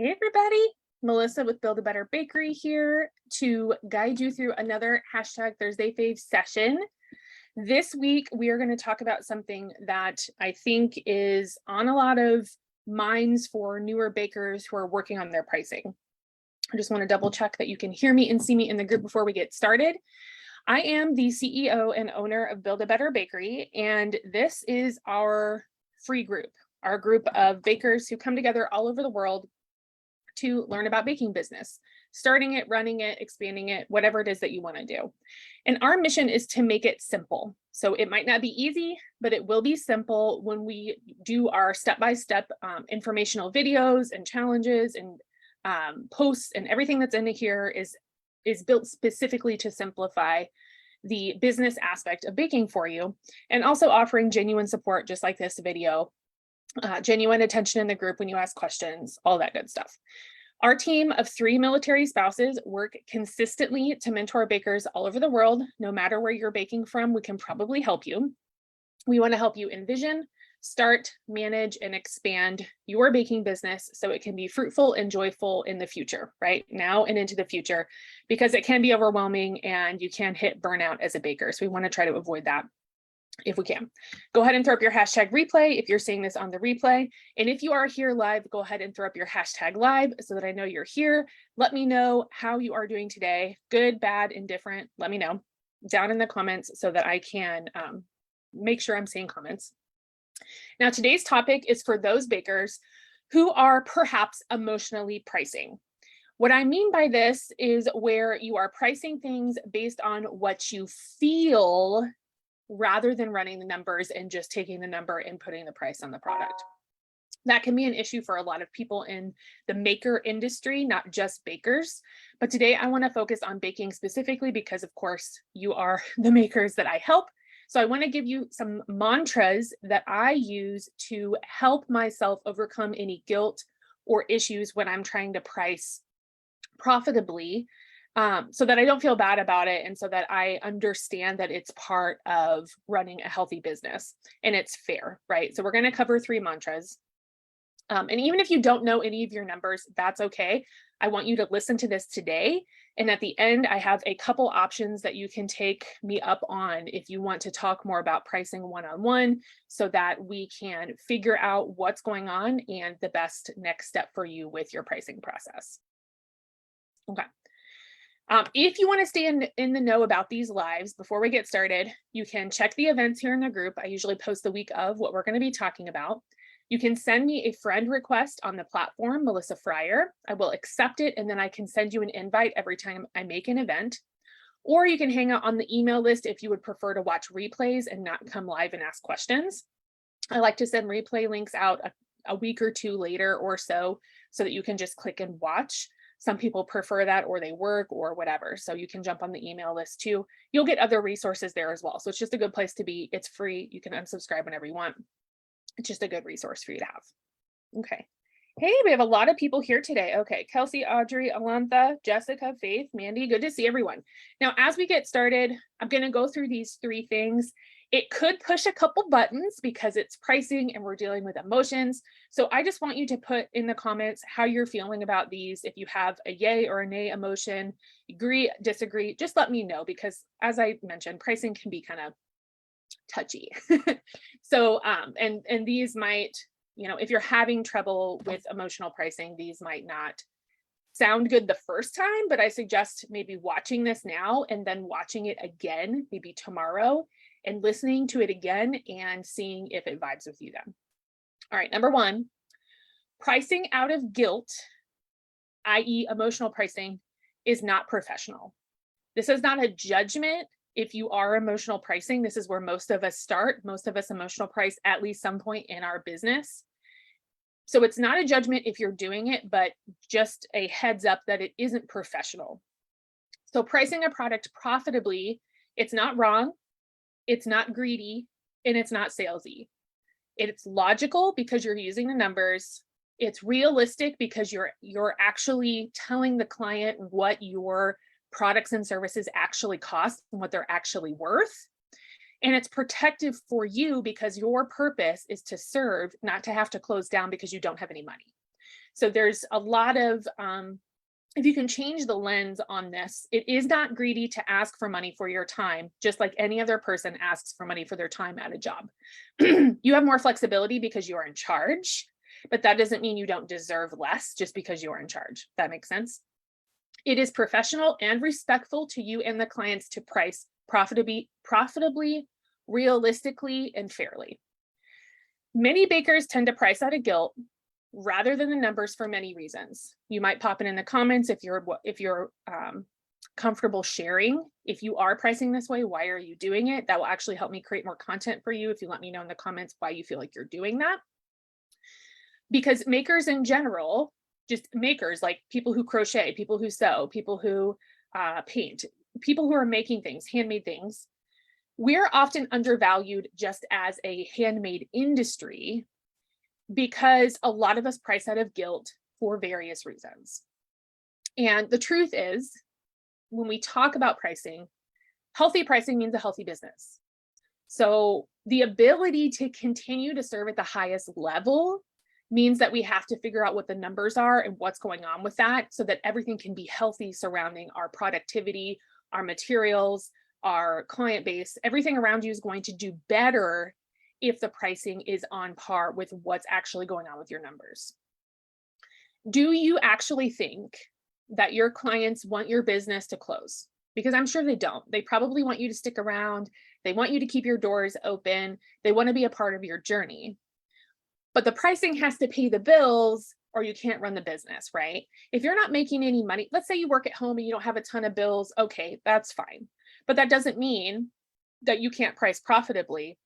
Hey everybody, Melissa with Build a Better Bakery here to guide you through another hashtag Thursday Fave session. This week, we are going to talk about something that I think is on a lot of minds for newer bakers who are working on their pricing. I just want to double check that you can hear me and see me in the group before we get started. I am the CEO and owner of Build a Better Bakery, and this is our free group, our group of bakers who come together all over the world to learn about baking business, starting it, running it, expanding it, whatever it is that you want to do. And our mission is to make it simple. So it might not be easy, but it will be simple when we do our step-by-step informational videos and challenges and posts, and everything that's in here is built specifically to simplify the business aspect of baking for you, and also offering genuine support, just like this video, genuine attention in the group when you ask questions, all that good stuff. Our team of 3 military spouses work consistently to mentor bakers all over the world. No matter where you're baking from, we can probably help you. We want to help you envision, start, manage, and expand your baking business so it can be fruitful and joyful in the future, right now and into the future, because it can be overwhelming and you can hit burnout as a baker. So we want to try to avoid that if we can. Go ahead and throw up your hashtag replay if you're seeing this on the replay. And if you are here live, go ahead and throw up your hashtag live so that I know you're here. Let me know how you are doing today. Good, bad, indifferent. Let me know down in the comments so that I can make sure I'm seeing comments. Now, today's topic is for those bakers who are perhaps emotionally pricing. What I mean by this is where you are pricing things based on what you feel rather than running the numbers and just taking the number and putting the price on the product. That can be an issue for a lot of people in the maker industry, not just bakers. But today I want to focus on baking specifically because, of course, you are the makers that I help. So I want to give you some mantras that I use to help myself overcome any guilt or issues when I'm trying to price profitably, so that I don't feel bad about it, and so that I understand that it's part of running a healthy business and it's fair, right? So we're going to cover 3 mantras. And even if you don't know any of your numbers, that's okay. I want you to listen to this today. And at the end, I have a couple options that you can take me up on if you want to talk more about pricing one-on-one, so that we can figure out what's going on and the best next step for you with your pricing process. Okay. If you want to stay in the know about these lives before we get started, you can check the events here in the group. I usually post the week of what we're going to be talking about. You can send me a friend request on the platform, Melissa Fryer. I will accept it, and then I can send you an invite every time I make an event. Or you can hang out on the email list if you would prefer to watch replays and not come live and ask questions. I like to send replay links out a week or 2 later or so that you can just click and watch. Some people prefer that, or they work or whatever. So you can jump on the email list too. You'll get other resources there as well. So it's just a good place to be. It's free. You can unsubscribe whenever you want. It's just a good resource for you to have. Okay. Hey, we have a lot of people here today. Okay. Kelsey, Audrey, Alantha, Jessica, Faith, Mandy. Good to see everyone. Now, as we get started, I'm going to go through these 3 things. It could push a couple buttons because it's pricing and we're dealing with emotions. So I just want you to put in the comments how you're feeling about these. If you have a yay or a nay emotion, agree, disagree, just let me know, because as I mentioned, pricing can be kind of touchy. So, and these might, if you're having trouble with emotional pricing, these might not sound good the first time, but I suggest maybe watching this now and then watching it again, maybe tomorrow, and listening to it again and seeing if it vibes with you then. All right, number 1, pricing out of guilt, i.e. emotional pricing, is not professional. This is not a judgment. If you are emotional pricing, this is where most of us start. Most of us emotional price at least some point in our business. So it's not a judgment if you're doing it, but just a heads up that it isn't professional. So pricing a product profitably, it's not wrong, it's not greedy, and it's not salesy. It's logical because you're using the numbers. It's realistic because you're actually telling the client what your products and services actually cost and what they're actually worth. And it's protective for you because your purpose is to serve, not to have to close down because you don't have any money. So there's a lot of, if you can change the lens on this, it is not greedy to ask for money for your time, just like any other person asks for money for their time at a job. You have more flexibility because you are in charge, but that doesn't mean you don't deserve less just because you're in charge. That makes sense. It is professional and respectful to you and the clients to price profitably, realistically, and fairly. Many bakers tend to price out of guilt rather than the numbers for many reasons. You might pop it in the comments if you're comfortable sharing. If you are pricing this way, why are you doing it? That will actually help me create more content for you if you let me know in the comments why you feel like you're doing that. Because makers in general, just makers, like people who crochet, people who sew, people who paint, people who are making things, handmade things, we're often undervalued just as a handmade industry because a lot of us price out of guilt for various reasons. And the truth is, when we talk about pricing, healthy pricing means a healthy business. So the ability to continue to serve at the highest level means that we have to figure out what the numbers are and what's going on with that so that everything can be healthy surrounding our productivity, our materials, our client base. Everything around you is going to do better if the pricing is on par with what's actually going on with your numbers. Do you actually think that your clients want your business to close? Because I'm sure they don't. They probably want you to stick around. They want you to keep your doors open. They want to be a part of your journey. But the pricing has to pay the bills or you can't run the business, right? If you're not making any money, let's say you work at home and you don't have a ton of bills, okay, that's fine. But that doesn't mean that you can't price profitably.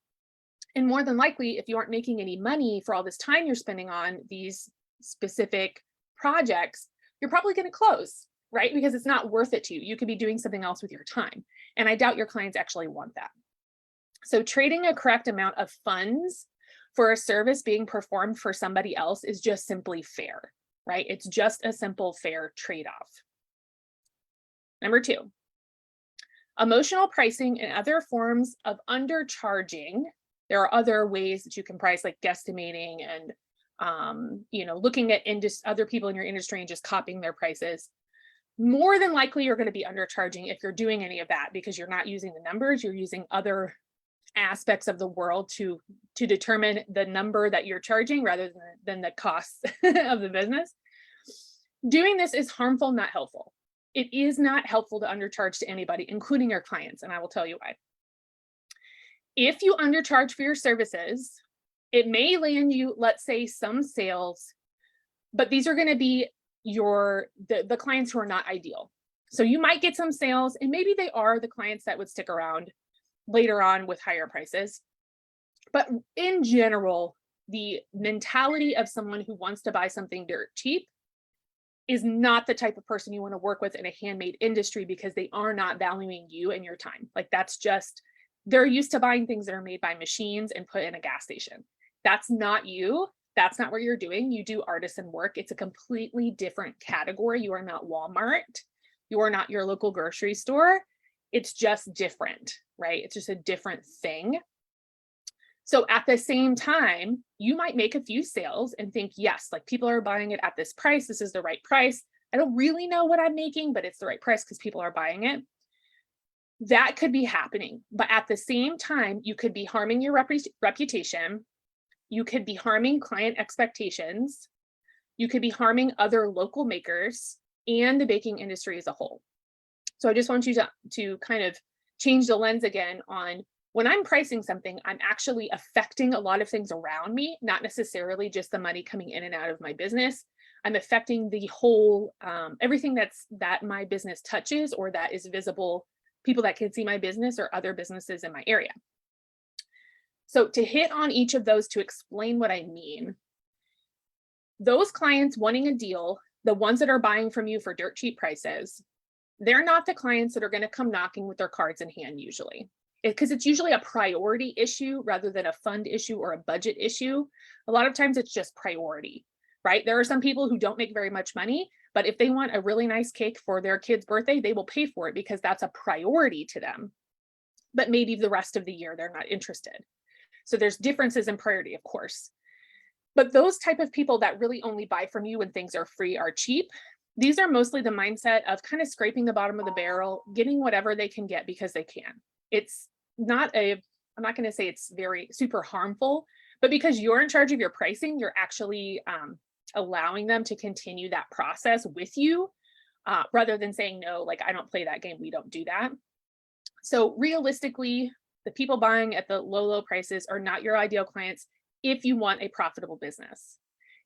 And more than likely, if you aren't making any money for all this time you're spending on these specific projects, you're probably going to close, right? Because it's not worth it to you. You could be doing something else with your time. And I doubt your clients actually want that. So trading a correct amount of funds for a service being performed for somebody else is just simply fair, right? It's just a simple, fair trade-off. Number 2, emotional pricing and other forms of undercharging. There are other ways that you can price, like guesstimating and looking at other people in your industry and just copying their prices. More than likely, you're going to be undercharging if you're doing any of that because you're not using the numbers, you're using other aspects of the world to determine the number that you're charging rather than the costs of the business. Doing this is harmful, not helpful. It is not helpful to undercharge to anybody, including your clients, and I will tell you why. If you undercharge for your services, it may land you, let's say, some sales, but these are going to be the clients who are not ideal. So you might get some sales, and maybe they are the clients that would stick around later on with higher prices. But in general, the mentality of someone who wants to buy something dirt cheap is not the type of person you want to work with in a handmade industry because they are not valuing you and your time. Like they're used to buying things that are made by machines and put in a gas station. That's not you. That's not what you're doing. You do artisan work. It's a completely different category. You are not Walmart. You are not your local grocery store. It's just different, right? It's just a different thing. So at the same time, you might make a few sales and think, yes, like people are buying it at this price. This is the right price. I don't really know what I'm making, but it's the right price because people are buying it. That could be happening. But at the same time, you could be harming your reputation. You could be harming client expectations. You could be harming other local makers and the baking industry as a whole. So I just want you to kind of change the lens again on when I'm pricing something, I'm actually affecting a lot of things around me, not necessarily just the money coming in and out of my business. I'm affecting the whole, everything that my business touches or that is visible, people that can see my business or other businesses in my area. So to hit on each of those to explain what I mean, those clients wanting a deal, the ones that are buying from you for dirt cheap prices, they're not the clients that are going to come knocking with their cards in hand usually, because it's usually a priority issue rather than a fund issue or a budget issue. A lot of times it's just priority, right? There are some people who don't make very much money, but if they want a really nice cake for their kid's birthday, they will pay for it because that's a priority to them. But maybe the rest of the year, they're not interested. So there's differences in priority, of course. But those type of people that really only buy from you when things are free are cheap. These are mostly the mindset of kind of scraping the bottom of the barrel, getting whatever they can get because they can. It's not a, I'm not going to say it's very super harmful, but because you're in charge of your pricing, you're actually allowing them to continue that process with you rather than saying, no, like I don't play that game. We don't do that. So realistically, the people buying at the low prices are not your ideal clients if you want a profitable business.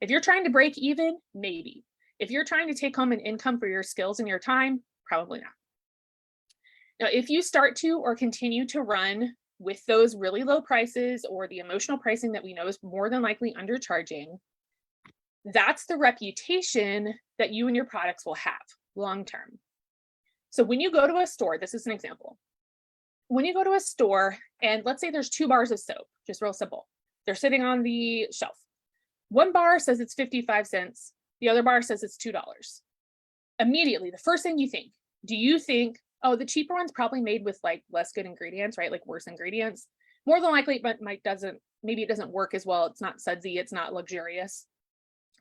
If you're trying to break even, maybe. If you're trying to take home an income for your skills and your time, probably not. Now, if you start to or continue to run with those really low prices or the emotional pricing that we know is more than likely undercharging, that's the reputation that you and your products will have long term. So when you go to a store, this is an example. When you go to a store and let's say there's 2 bars of soap, just real simple. They're sitting on the shelf. One bar says it's 55 cents. The other bar says it's $2. Immediately, the first thing you think, do you think, oh, the cheaper one's probably made with like less good ingredients, right? Like worse ingredients. More than likely, but maybe it doesn't work as well. It's not sudsy, it's not luxurious,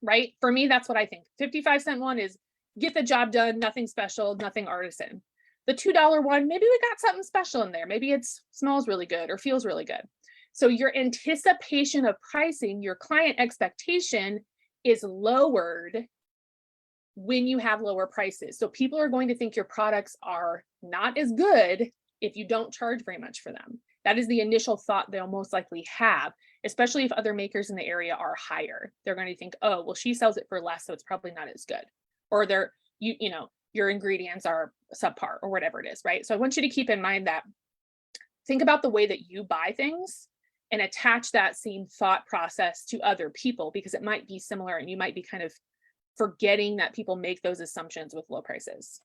right? For me, that's what I think. 55-cent one is get the job done, nothing special, nothing artisan. The $2 one, maybe we got something special in there. Maybe it smells really good or feels really good. So your anticipation of pricing, your client expectation is lowered when you have lower prices. So people are going to think your products are not as good if you don't charge very much for them. That is the initial thought they'll most likely have, especially if other makers in the area are higher. They're going to think, oh, well, she sells it for less, so it's probably not as good. Or your ingredients are subpar or whatever it is, right? So I want you to keep in mind that think about the way that you buy things and attach that same thought process to other people because it might be similar and you might be kind of forgetting that people make those assumptions with low prices.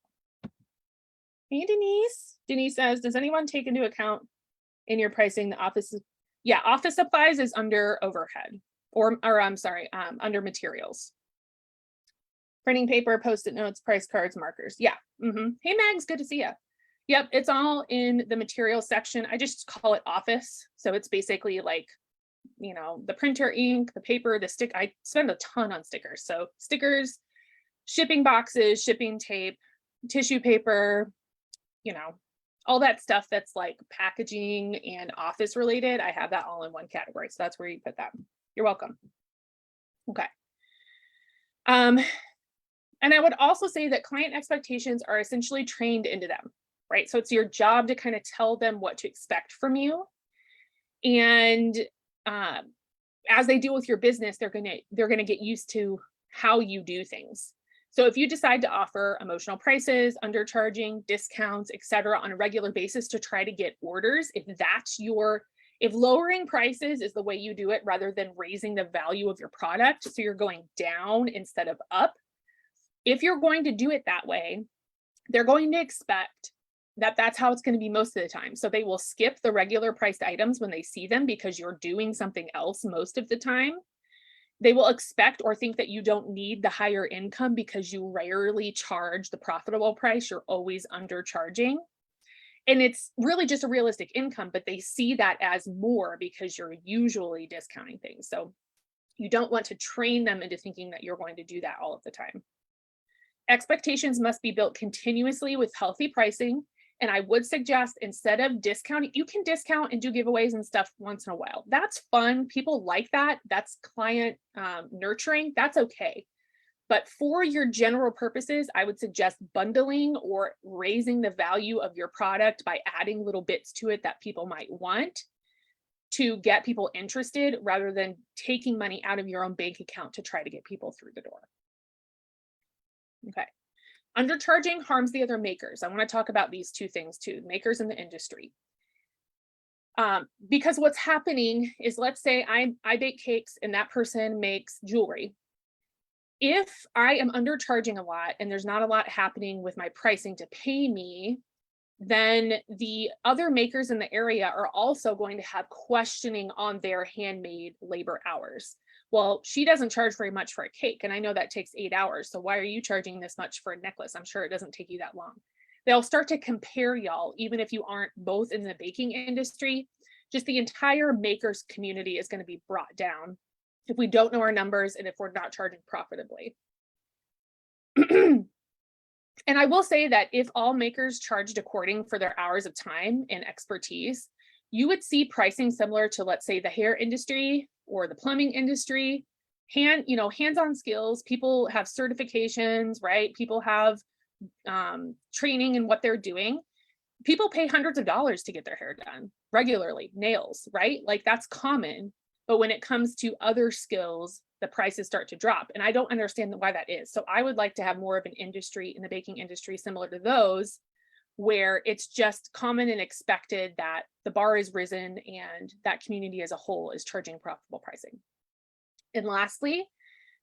Hey, Denise. Denise says, does anyone take into account in your pricing the office? Yeah, office supplies is under overhead or I'm sorry, under materials. Printing paper, Post-it notes, price cards, markers. Yeah. Hey, Mags, good to see you. Yep, it's all in the materials section. I just call it office. So it's basically like, the printer ink, the paper, the stick. I spend a ton on stickers. So stickers, shipping boxes, shipping tape, tissue paper, all that stuff that's like packaging and office related. I have that all in one category. So that's where you put that. You're welcome. Okay. And I would also say that client expectations are essentially trained into them, right? So it's your job to kind of tell them what to expect from you. And as they deal with your business, they're gonna get used to how you do things. So if you decide to offer emotional prices, undercharging, discounts, etc., on a regular basis to try to get orders, if lowering prices is the way you do it rather than raising the value of your product, so you're going down instead of up, if you're going to do it that way, they're going to expect that that's how it's going to be most of the time. So they will skip the regular priced items when they see them because you're doing something else most of the time. They will expect or think that you don't need the higher income because you rarely charge the profitable price. You're always undercharging. And it's really just a realistic income, but they see that as more because you're usually discounting things. So you don't want to train them into thinking that you're going to do that all of the time. Expectations must be built continuously with healthy pricing. And I would suggest instead of discounting, you can discount and do giveaways and stuff once in a while. That's fun. People like that. That's client nurturing. That's okay. But for your general purposes, I would suggest bundling or raising the value of your product by adding little bits to it that people might want to get people interested rather than taking money out of your own bank account to try to get people through the door. Okay. Undercharging harms the other makers. I want to talk about these two things too, makers in the industry. Because what's happening is, let's say I bake cakes and that person makes jewelry. If I am undercharging a lot and there's not a lot happening with my pricing to pay me, then the other makers in the area are also going to have questioning on their handmade labor hours. Well, she doesn't charge very much for a cake, and I know that takes 8 hours. So why are you charging this much for a necklace? I'm sure it doesn't take you that long. They'll start to compare y'all, even if you aren't both in the baking industry. Just the entire makers community is going to be brought down if we don't know our numbers and if we're not charging profitably. And I will say that if all makers charged according for their hours of time and expertise, you would see pricing similar to, let's say, the hair industry or the plumbing industry. Hands-on skills, people have certifications, right? People have training in what they're doing. People pay hundreds of dollars to get their hair done regularly, nails, right? Like that's common. But when it comes to other skills, the prices start to drop. And I don't understand why that is. So I would like to have more of an industry in the baking industry similar to those, where it's just common and expected that the bar is risen and that community as a whole is charging profitable pricing. And lastly,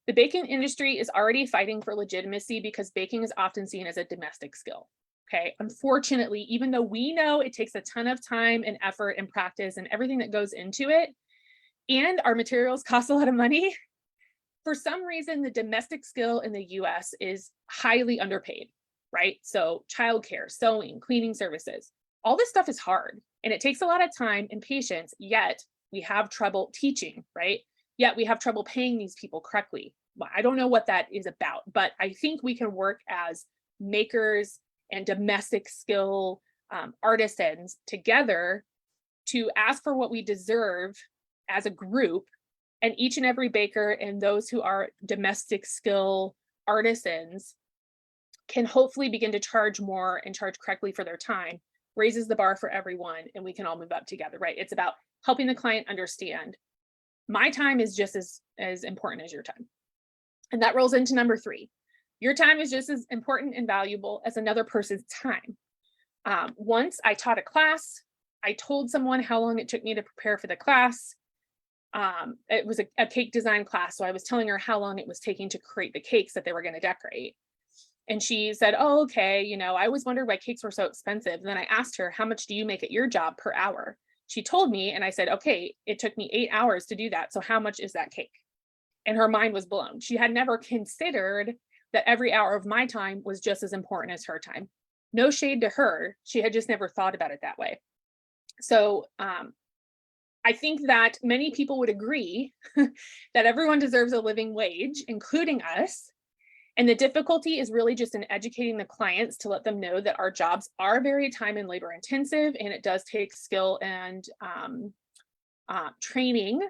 the baking industry is already fighting for legitimacy because baking is often seen as a domestic skill. Okay, unfortunately, even though we know it takes a ton of time and effort and practice and everything that goes into it, and our materials cost a lot of money, for some reason, the domestic skill in the US is highly underpaid, right? So childcare, sewing, cleaning services, all this stuff is hard and it takes a lot of time and patience, yet we have trouble teaching, right? Yet we have trouble paying these people correctly. Well, I don't know what that is about, but I think we can work as makers and domestic skill artisans together to ask for what we deserve as a group, and each and every baker and those who are domestic skill artisans can hopefully begin to charge more and charge correctly for their time, raises the bar for everyone, and we can all move up together, right? It's about helping the client understand my time is just as important as your time. And that rolls into number 3. Your time is just as important and valuable as another person's time. Once I taught a class, I told someone how long it took me to prepare for the class. It was a cake design class. So I was telling her how long it was taking to create the cakes that they were going to decorate. And she said, oh, okay. I always wondered why cakes were so expensive. And then I asked her, how much do you make at your job per hour? She told me, and I said, okay, it took me 8 hours to do that. So how much is that cake? And her mind was blown. She had never considered that every hour of my time was just as important as her time. No shade to her. She had just never thought about it that way. So I think that many people would agree that everyone deserves a living wage, including us. And the difficulty is really just in educating the clients to let them know that our jobs are very time and labor intensive, and it does take skill and training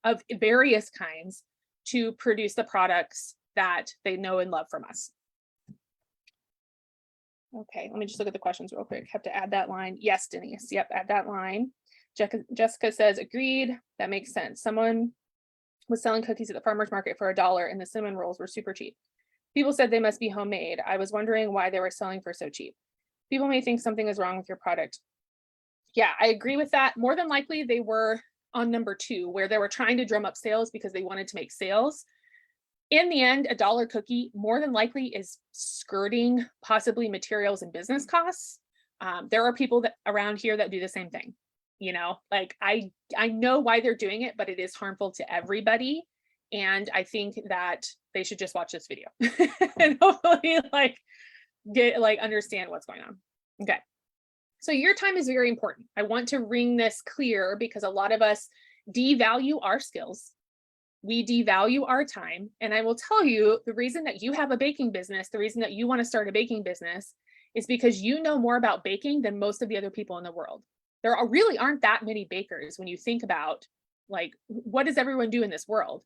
of various kinds to produce the products that they know and love from us. Okay, let me just look at the questions real quick. Have to add that line. Yes, Denise. Yep, add that line. Jessica says, agreed. That makes sense. Someone was selling cookies at the farmer's market for $1 and the cinnamon rolls were super cheap. People said they must be homemade. I was wondering why they were selling for so cheap. People may think something is wrong with your product. Yeah, I agree with that. More than likely, they were on number 2, where they were trying to drum up sales because they wanted to make sales. In the end, $1 cookie more than likely is skirting possibly materials and business costs. There are people that around here that do the same thing. Like I know why they're doing it, but it is harmful to everybody. And I think that they should just watch this video and hopefully understand what's going on. Okay. So your time is very important. I want to ring this clear because a lot of us devalue our skills. We devalue our time. And I will tell you, the reason that you have a baking business, the reason that you want to start a baking business is because you know more about baking than most of the other people in the world. There really aren't that many bakers when you think about what does everyone do in this world?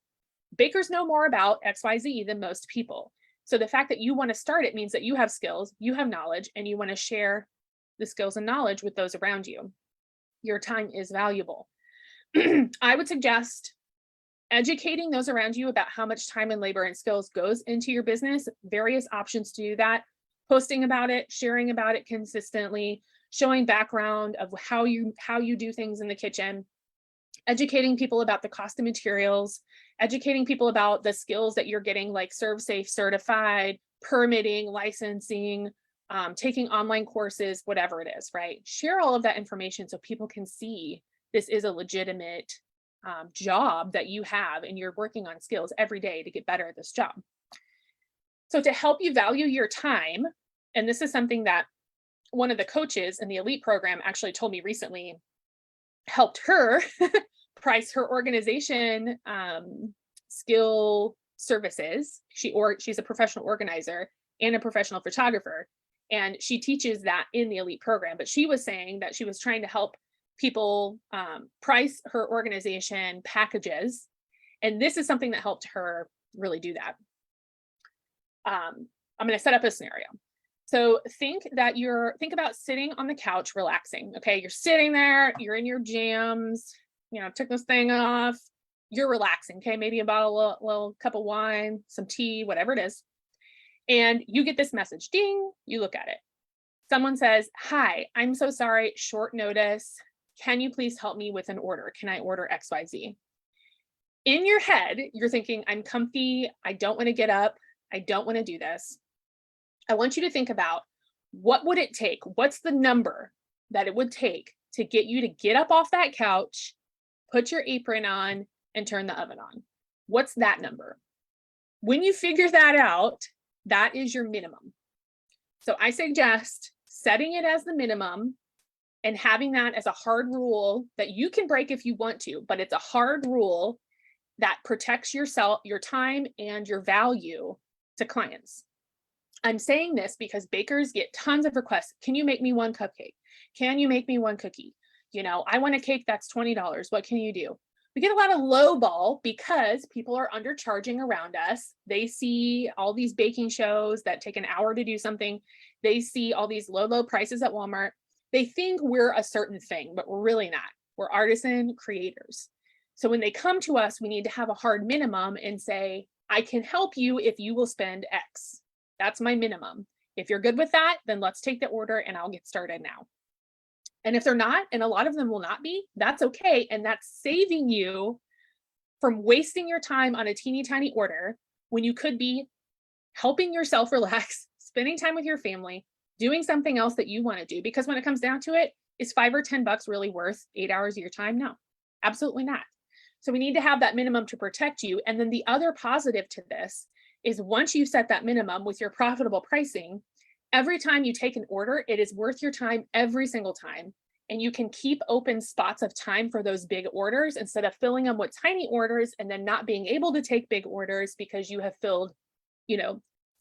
Bakers know more about XYZ than most people. So the fact that you want to start it means that you have skills, you have knowledge, and you want to share the skills and knowledge with those around you. Your time is valuable. I would suggest educating those around you about how much time and labor and skills goes into your business, various options to do that, posting about it, sharing about it consistently, showing background of how you do things in the kitchen, educating people about the cost of materials, educating people about the skills that you're getting, like ServSafe certified, permitting, licensing, taking online courses, whatever it is, right? Share all of that information so people can see this is a legitimate job that you have, and you're working on skills every day to get better at this job. So to help you value your time, and this is something that one of the coaches in the elite program actually told me recently, helped her price her organization skill services. She's a professional organizer and a professional photographer. And she teaches that in the elite program. But she was saying that she was trying to help people price her organization packages. And this is something that helped her really do that. I'm going to set up a scenario. So think about sitting on the couch, relaxing. Okay. You're sitting there, you're in your jams, took this thing off, you're relaxing. Okay. Maybe about a little cup of wine, some tea, whatever it is. And you get this message, ding, you look at it. Someone says, "Hi, I'm so sorry, short notice. Can you please help me with an order? Can I order XYZ?" In your head, you're thinking, I'm comfy. I don't want to get up. I don't want to do this. I want you to think about, what would it take? What's the number that it would take to get you to get up off that couch, put your apron on, and turn the oven on? What's that number? When you figure that out, that is your minimum. So I suggest setting it as the minimum and having that as a hard rule that you can break if you want to, but it's a hard rule that protects yourself, your time, and your value to clients. I'm saying this because bakers get tons of requests. Can you make me one cupcake? Can you make me one cookie? I want a cake that's $20. What can you do? We get a lot of low ball because people are undercharging around us. They see all these baking shows that take an hour to do something. They see all these low prices at Walmart. They think we're a certain thing, but we're really not. We're artisan creators. So when they come to us, we need to have a hard minimum and say, I can help you if you will spend X. That's my minimum. If you're good with that, then let's take the order and I'll get started now. And if they're not, and a lot of them will not be, that's okay. And that's saving you from wasting your time on a teeny tiny order when you could be helping yourself relax, spending time with your family, doing something else that you want to do. Because when it comes down to it, is $5 or $10 really worth 8 hours of your time? No, absolutely not. So we need to have that minimum to protect you. And then the other positive to this is once you set that minimum with your profitable pricing, every time you take an order, it is worth your time every single time. And you can keep open spots of time for those big orders instead of filling them with tiny orders and then not being able to take big orders because you have filled,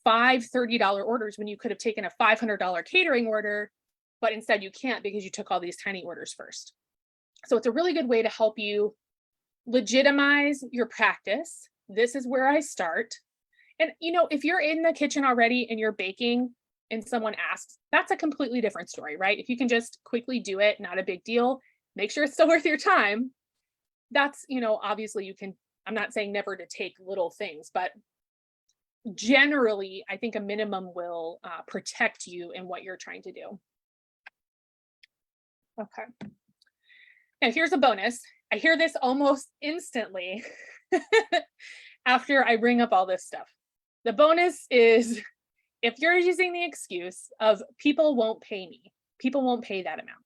five $30 orders when you could have taken a $500 catering order, but instead you can't because you took all these tiny orders first. So it's a really good way to help you legitimize your practice. This is where I start. And, if you're in the kitchen already and you're baking and someone asks, that's a completely different story, right? If you can just quickly do it, not a big deal, make sure it's still worth your time. That's, obviously I'm not saying never to take little things, but generally, I think a minimum will protect you in what you're trying to do. Okay. Now here's a bonus. I hear this almost instantly after I bring up all this stuff. The bonus is, if you're using the excuse of people won't pay me, people won't pay that amount.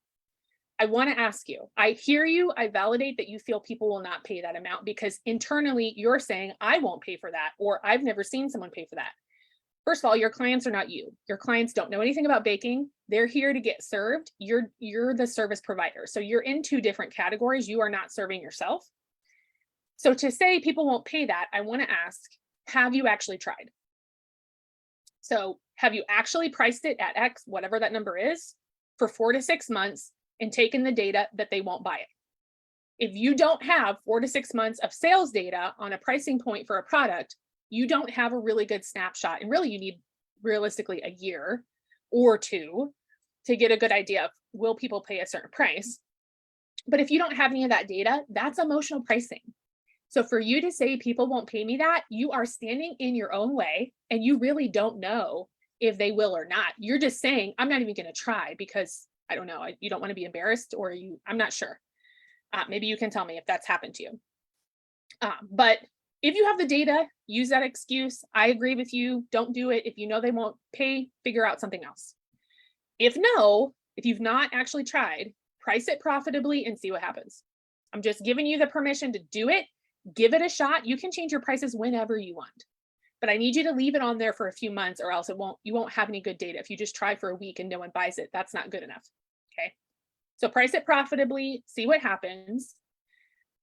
I want to ask you, I hear you, I validate that you feel people will not pay that amount because internally you're saying, I won't pay for that, or I've never seen someone pay for that. First of all, your clients are not you. Your clients don't know anything about baking. They're here to get served. You're the service provider. So you're in two different categories. You are not serving yourself. So to say people won't pay that, I want to ask, have you actually tried? So have you actually priced it at X, whatever that number is, for 4 to 6 months and taken the data that they won't buy it? If you don't have 4 to 6 months of sales data on a pricing point for a product, you don't have a really good snapshot. And really, you need realistically a year or two to get a good idea of, will people pay a certain price? But if you don't have any of that data, that's emotional pricing. So for you to say people won't pay me that, you are standing in your own way and you really don't know if they will or not. You're just saying, I'm not even going to try because I don't know, you don't want to be embarrassed, or I'm not sure. Maybe you can tell me if that's happened to you. But if you have the data, use that excuse. I agree with you. Don't do it. If you know they won't pay, figure out something else. If you've not actually tried, price it profitably and see what happens. I'm just giving you the permission to do it. Give it a shot. You can change your prices whenever you want, but I need you to leave it on there for a few months, or else you won't have any good data. If you just try for a week and no one buys it, that's not good enough. Okay. So price it profitably, see what happens.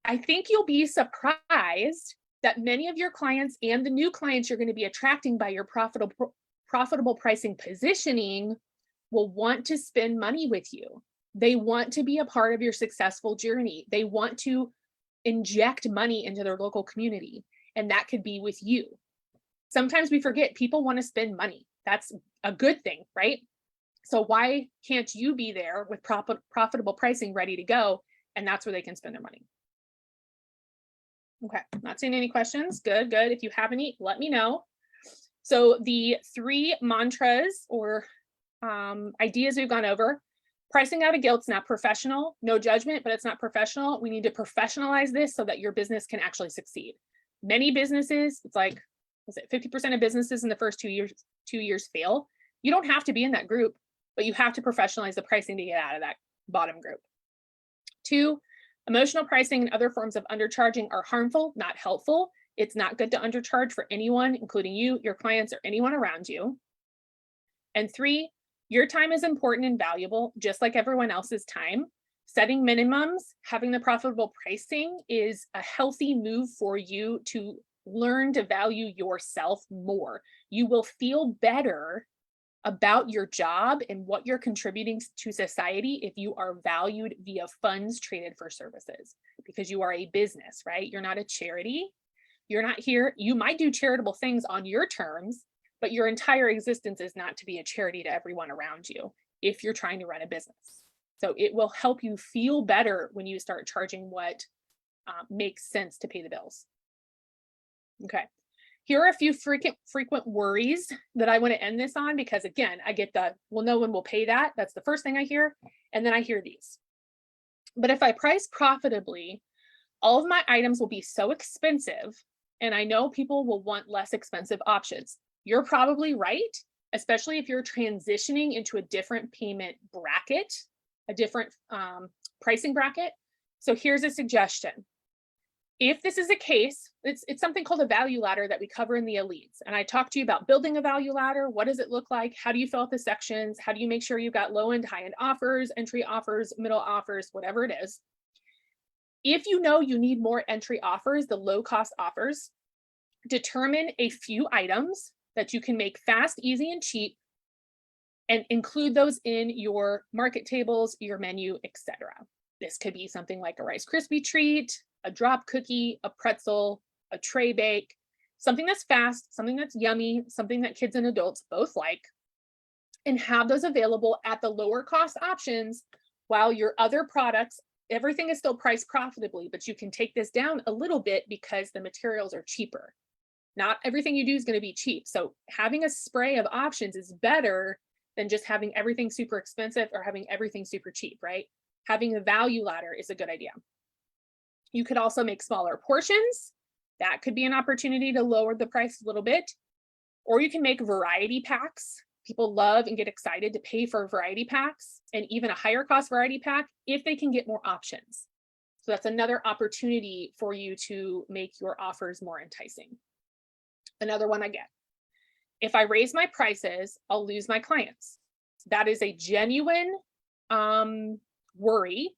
I think you'll be surprised that many of your clients and the new clients you're going to be attracting by your profitable pricing positioning will want to spend money with you. They want to be a part of your successful journey. They want to inject money into their local community, and that could be with you. Sometimes we forget people want to spend money. That's a good thing, right? So why can't you be there with profitable pricing ready to go? And that's where they can spend their money. Okay, not seeing any questions. Good, good. If you have any, let me know. So the 3 mantras or ideas we've gone over: pricing out of guilt's not professional, no judgment, but it's not professional. We need to professionalize this so that your business can actually succeed. Many businesses, it's like, was it 50% of businesses in the first 2 years fail? You don't have to be in that group, but you have to professionalize the pricing to get out of that bottom group. 2, emotional pricing and other forms of undercharging are harmful, not helpful. It's not good to undercharge for anyone, including you, your clients, or anyone around you. And 3, your time is important and valuable, just like everyone else's time. Setting minimums, having the profitable pricing is a healthy move for you to learn to value yourself more. You will feel better about your job and what you're contributing to society if you are valued via funds traded for services, because you are a business, right? You're not a charity. You're not here. You might do charitable things on your terms, but your entire existence is not to be a charity to everyone around you if you're trying to run a business. So it will help you feel better when you start charging what makes sense to pay the bills. Okay. Here are a few frequent worries that I want to end this on, because again, I get the, well, no one will pay that. That's the first thing I hear. And then I hear these. But if I price profitably, all of my items will be so expensive, and I know people will want less expensive options. You're probably right, especially if you're transitioning into a different payment bracket, a different pricing bracket. So here's a suggestion. If this is a case, it's something called a value ladder that we cover in the elites. And I talked to you about building a value ladder. What does it look like? How do you fill out the sections? How do you make sure you've got low end, high end offers, entry offers, middle offers, whatever it is? If you know you need more entry offers, the low cost offers, determine a few items that you can make fast, easy, and cheap, and include those in your market tables, your menu, etc. This could be something like a Rice Krispie treat, a drop cookie, a pretzel, a tray bake, something that's fast, something that's yummy, something that kids and adults both like, and have those available at the lower cost options, while your other products, everything is still priced profitably, but you can take this down a little bit because the materials are cheaper. Not everything you do is going to be cheap. So having a spray of options is better than just having everything super expensive or having everything super cheap, right? Having a value ladder is a good idea. You could also make smaller portions. That could be an opportunity to lower the price a little bit. Or you can make variety packs. People love and get excited to pay for variety packs, and even a higher cost variety pack if they can get more options. So that's another opportunity for you to make your offers more enticing. Another one I get: if I raise my prices, I'll lose my clients. That is a genuine worry.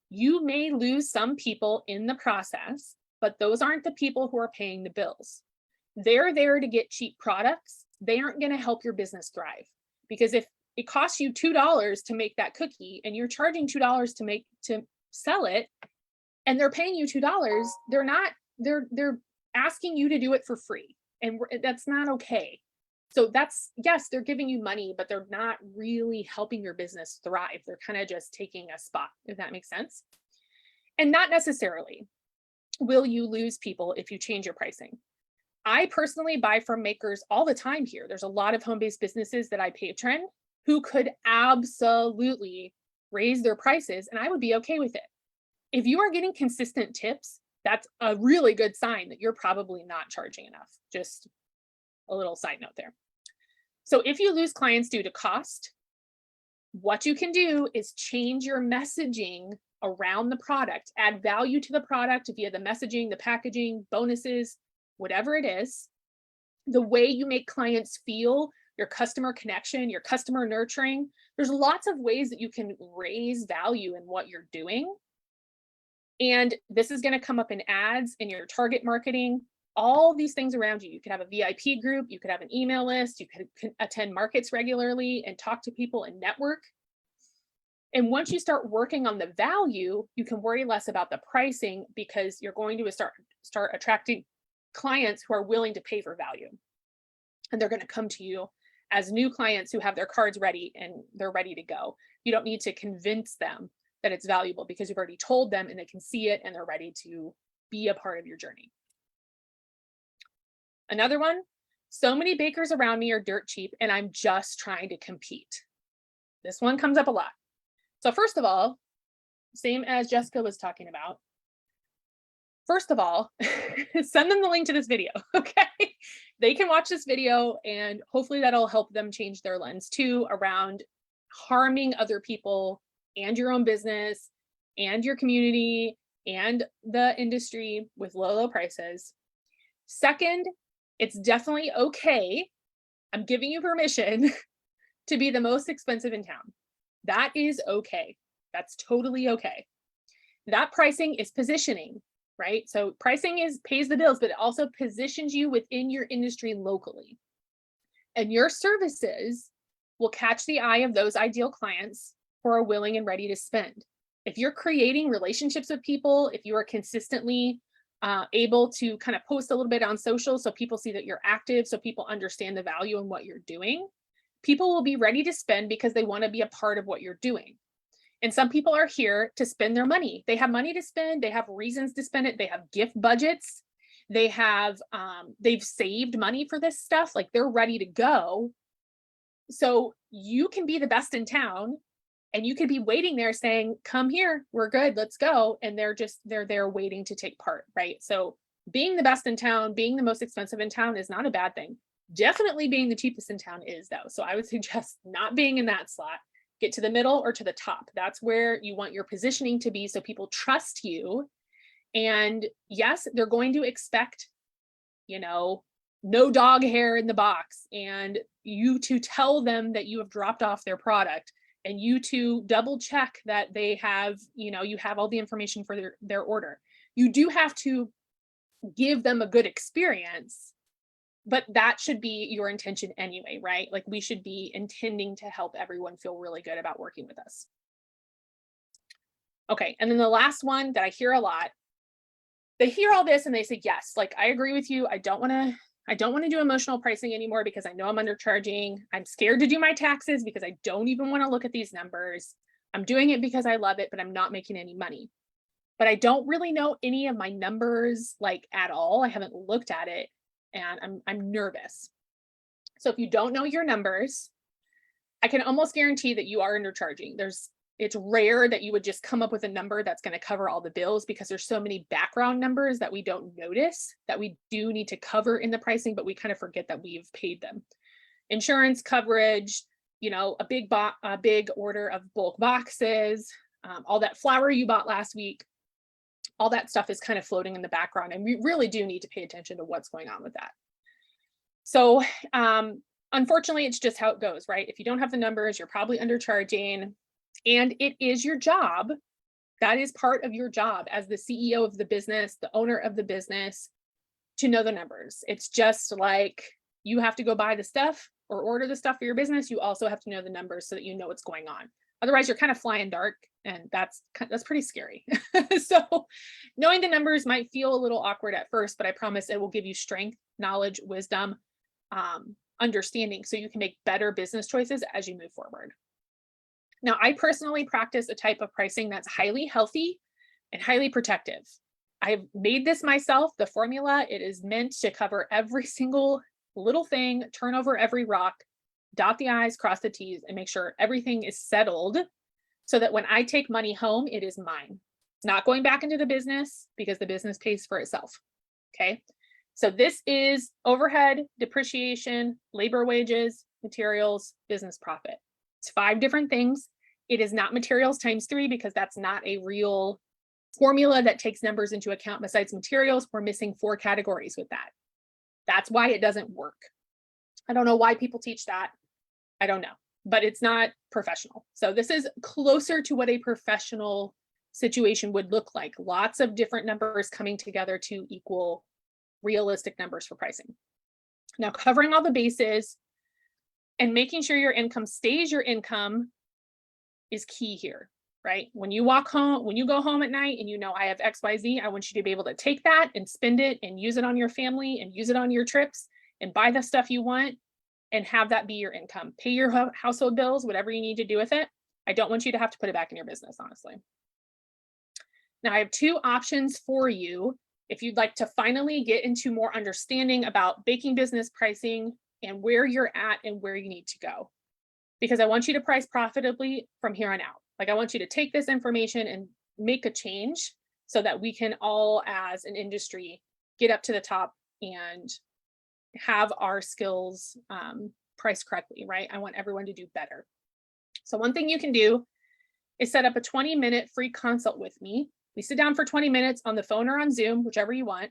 You may lose some people in the process, but those aren't the people who are paying the bills. They're there to get cheap products. They aren't going to help your business thrive, because if it costs you $2 to make that cookie and you're charging $2 to sell it, and they're paying you $2, they're asking you to do it for free, and that's not okay. So that's, yes, they're giving you money, but they're not really helping your business thrive. They're kind of just taking a spot, if that makes sense. And not necessarily will you lose people if you change your pricing. I personally buy from makers all the time here. There's a lot of home-based businesses that I patron who could absolutely raise their prices, and I would be okay with it. If you are getting consistent tips, that's a really good sign that you're probably not charging enough. Just a little side note there. So if you lose clients due to cost, what you can do is change your messaging around the product, add value to the product via the messaging, the packaging, bonuses, whatever it is, the way you make clients feel, your customer connection, your customer nurturing. There's lots of ways that you can raise value in what you're doing. And this is going to come up in ads, in your target marketing. all these things around you. You could have a VIP group, you could have an email list, you could attend markets regularly and talk to people and network. And once you start working on the value, you can worry less about the pricing because you're going to start attracting clients who are willing to pay for value. And they're going to come to you as new clients who have their cards ready and they're ready to go. You don't need to convince them that it's valuable because you've already told them and they can see it and they're ready to be a part of your journey. Another one, so many bakers around me are dirt cheap and I'm just trying to compete. This one comes up a lot. So first of all, same as Jessica was talking about, first of all, send them the link to this video, okay? They can watch this video and hopefully that'll help them change their lens too around harming other people and your own business and your community and the industry with low prices. Second, it's definitely okay. I'm giving you permission to be the most expensive in town. That is okay. That's totally okay. That pricing is positioning, right? So pricing pays the bills, but it also positions you within your industry locally. And your services will catch the eye of those ideal clients who are willing and ready to spend. If you're creating relationships with people, if you are consistently able to kind of post a little bit on social so people see that you're active, so people understand the value in what you're doing, people will be ready to spend because they want to be a part of what you're doing. And some people are here to spend their money. They have money to spend, they have reasons to spend it, they have gift budgets, they have they've saved money for this stuff, like they're ready to go. So you can be the best in town and you could be waiting there saying, come here, we're good, let's go. And they're there waiting to take part, right? So being the best in town, being the most expensive in town is not a bad thing. Definitely being the cheapest in town is though. So I would suggest not being in that slot. Get to the middle or to the top. That's where you want your positioning to be so people trust you. And yes, they're going to expect, no dog hair in the box and you to tell them that you have dropped off their product and you to double check that they have, you have all the information for their order. You do have to give them a good experience, but that should be your intention anyway, right? Like we should be intending to help everyone feel really good about working with us. Okay, and then the last one that I hear a lot, they hear all this and they say, yes, like I agree with you. I don't want to do emotional pricing anymore because I know I'm undercharging. I'm scared to do my taxes because I don't even want to look at these numbers. I'm doing it because I love it, but I'm not making any money. But I don't really know any of my numbers like at all. I haven't looked at it and I'm nervous. So if you don't know your numbers, I can almost guarantee that you are undercharging. It's rare that you would just come up with a number that's going to cover all the bills because there's so many background numbers that we don't notice that we do need to cover in the pricing, but we kind of forget that we've paid them. Insurance coverage, a big order of bulk boxes, all that flour you bought last week, all that stuff is kind of floating in the background. And we really do need to pay attention to what's going on with that. So unfortunately, it's just how it goes, right? If you don't have the numbers, you're probably undercharging. And it is your job. That is part of your job as the CEO of the business, the owner of the business, to know the numbers. It's just like you have to go buy the stuff or order the stuff for your business. You also have to know the numbers so that you know what's going on. Otherwise, you're kind of flying dark, and that's pretty scary. So knowing the numbers might feel a little awkward at first, but I promise it will give you strength, knowledge, wisdom, understanding, so you can make better business choices as you move forward. Now, I personally practice a type of pricing that's highly healthy and highly protective. I've made this myself, the formula. It is meant to cover every single little thing, turn over every rock, dot the I's, cross the T's, and make sure everything is settled so that when I take money home, it is mine. It's not going back into the business because the business pays for itself. Okay. So this is overhead, depreciation, labor wages, materials, business profit. It's 5 different things. It is not materials times 3 because that's not a real formula that takes numbers into account. Besides materials, we're missing 4 categories with that. That's why it doesn't work. I don't know why people teach that. I don't know, but it's not professional. So this is closer to what a professional situation would look like. Lots of different numbers coming together to equal realistic numbers for pricing. Now, covering all the bases and making sure your income stays your income is key here, right? When you walk home, when you go home at night and you know I have XYZ, I want you to be able to take that and spend it and use it on your family and use it on your trips and buy the stuff you want and have that be your income. Pay your household bills, whatever you need to do with it. I don't want you to have to put it back in your business, honestly. Now, I have two options for you if you'd like to finally get into more understanding about baking business pricing and where you're at and where you need to go. Because I want you to price profitably from here on out. Like, I want you to take this information and make a change so that we can all, as an industry, get up to the top and have our skills priced correctly, right? I want everyone to do better. So one thing you can do is set up a 20-minute free consult with me. We sit down for 20 minutes on the phone or on Zoom, whichever you want,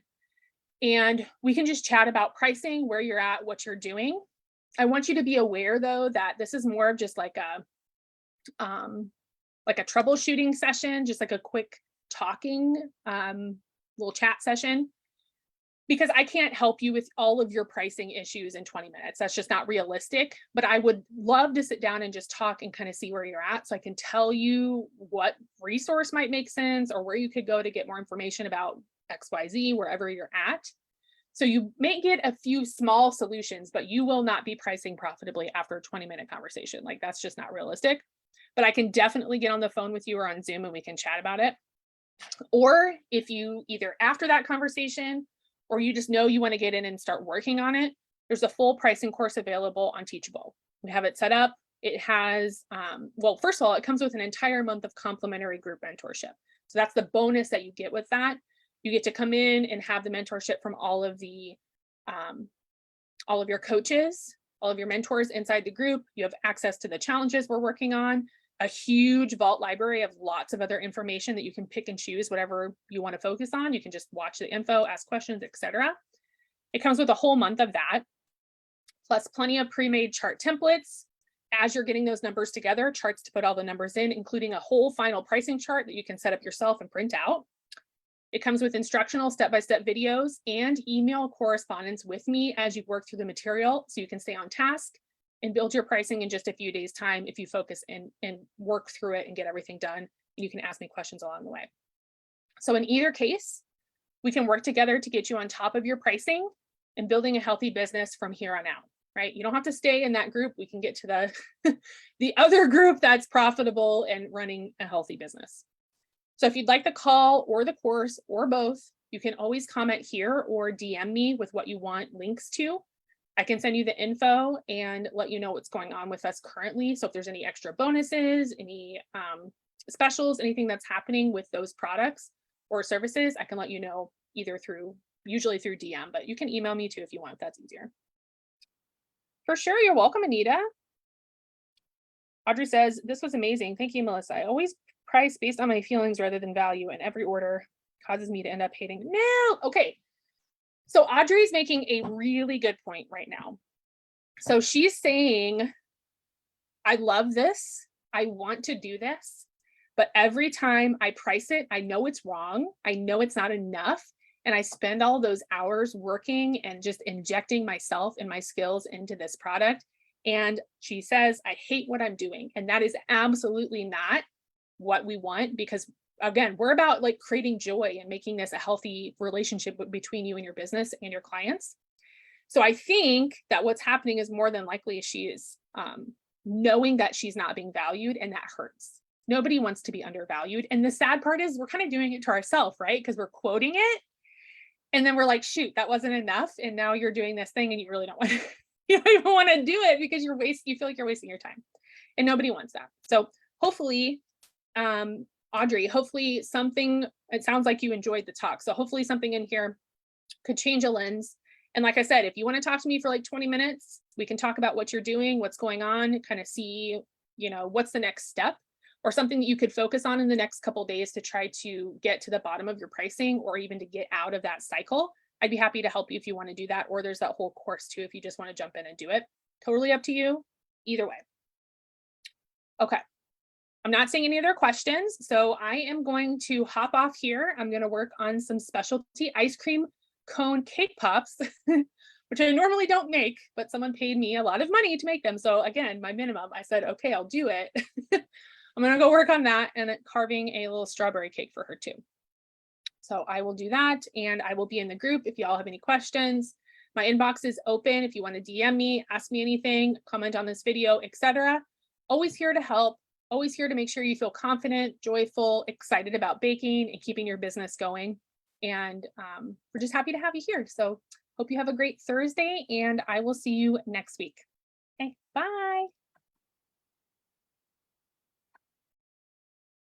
and we can just chat about pricing, where you're at, what you're doing. I want you to be aware, though, that this is more of just like a troubleshooting session, just like a quick talking little chat session, because I can't help you with all of your pricing issues in 20 minutes. That's just not realistic. But I would love to sit down and just talk and kind of see where you're at, so I can tell you what resource might make sense or where you could go to get more information about XYZ, wherever you're at. So you may get a few small solutions, but you will not be pricing profitably after a 20-minute conversation. Like, that's just not realistic. But I can definitely get on the phone with you or on Zoom and we can chat about it. Or if you either after that conversation or you just know you want to get in and start working on it, there's a full pricing course available on Teachable. We have it set up. It has, well, first of all, it comes with an entire month of complimentary group mentorship. So that's the bonus that you get with that. You get to come in and have the mentorship from all of your coaches, all of your mentors inside the group. You have access to the challenges we're working on, a huge vault library of lots of other information that you can pick and choose whatever you want to focus on. You can just watch the info, ask questions, etc. It comes with a whole month of that, plus plenty of pre-made chart templates. As you're getting those numbers together, charts to put all the numbers in, including a whole final pricing chart that you can set up yourself and print out. It comes with instructional step-by-step videos and email correspondence with me as you work through the material, so you can stay on task and build your pricing in just a few days' time if you focus and work through it and get everything done. And you can ask me questions along the way. So in either case, we can work together to get you on top of your pricing and building a healthy business from here on out, right? You don't have to stay in that group. We can get to the other group that's profitable and running a healthy business. So if you'd like the call or the course or both, you can always comment here or DM me with what you want links to. I can send you the info and let you know what's going on with us currently. So if there's any extra bonuses, any specials, anything that's happening with those products or services, I can let you know either usually through DM, but you can email me too if you want, if that's easier. For sure, you're welcome, Anita. Audrey says, this was amazing. Thank you, Melissa. I always price based on my feelings rather than value, and every order causes me to end up hating. No, okay. So Audrey's making a really good point right now. So she's saying, I love this. I want to do this, but every time I price it, I know it's wrong. I know it's not enough. And I spend all those hours working and just injecting myself and my skills into this product. And she says, I hate what I'm doing. And that is absolutely not what we want, because again, we're about like creating joy and making this a healthy relationship between you and your business and your clients. So I think that what's happening is more than likely she is knowing that she's not being valued, and that hurts. Nobody wants to be undervalued. And the sad part is we're kind of doing it to ourselves, right? Because we're quoting it and then we're like, shoot, that wasn't enough. And now you're doing this thing and you really don't want to, you don't even want to do it because you feel like you're wasting your time, and nobody wants that. So hopefully, Audrey, hopefully it sounds like you enjoyed the talk. So hopefully something in here could change a lens. And like I said, if you want to talk to me for like 20 minutes, we can talk about what you're doing, what's going on, kind of see, what's the next step, or something that you could focus on in the next couple of days to try to get to the bottom of your pricing, or even to get out of that cycle. I'd be happy to help you if you want to do that. Or there's that whole course too, if you just want to jump in and do it. Totally up to you. Either way. Okay. I'm not seeing any other questions, so I am going to hop off here. I'm going to work on some specialty ice cream cone cake pops, which I normally don't make, but someone paid me a lot of money to make them. So again, my minimum, I said, okay, I'll do it. I'm gonna go work on that and carving a little strawberry cake for her too. So I will do that, and I will be in the group if y'all have any questions. My inbox is open if you want to DM me, ask me anything, comment on this video, etc. Always here to help, always here to make sure you feel confident, joyful, excited about baking and keeping your business going. And we're just happy to have you here. So hope you have a great Thursday, and I will see you next week. Okay, bye.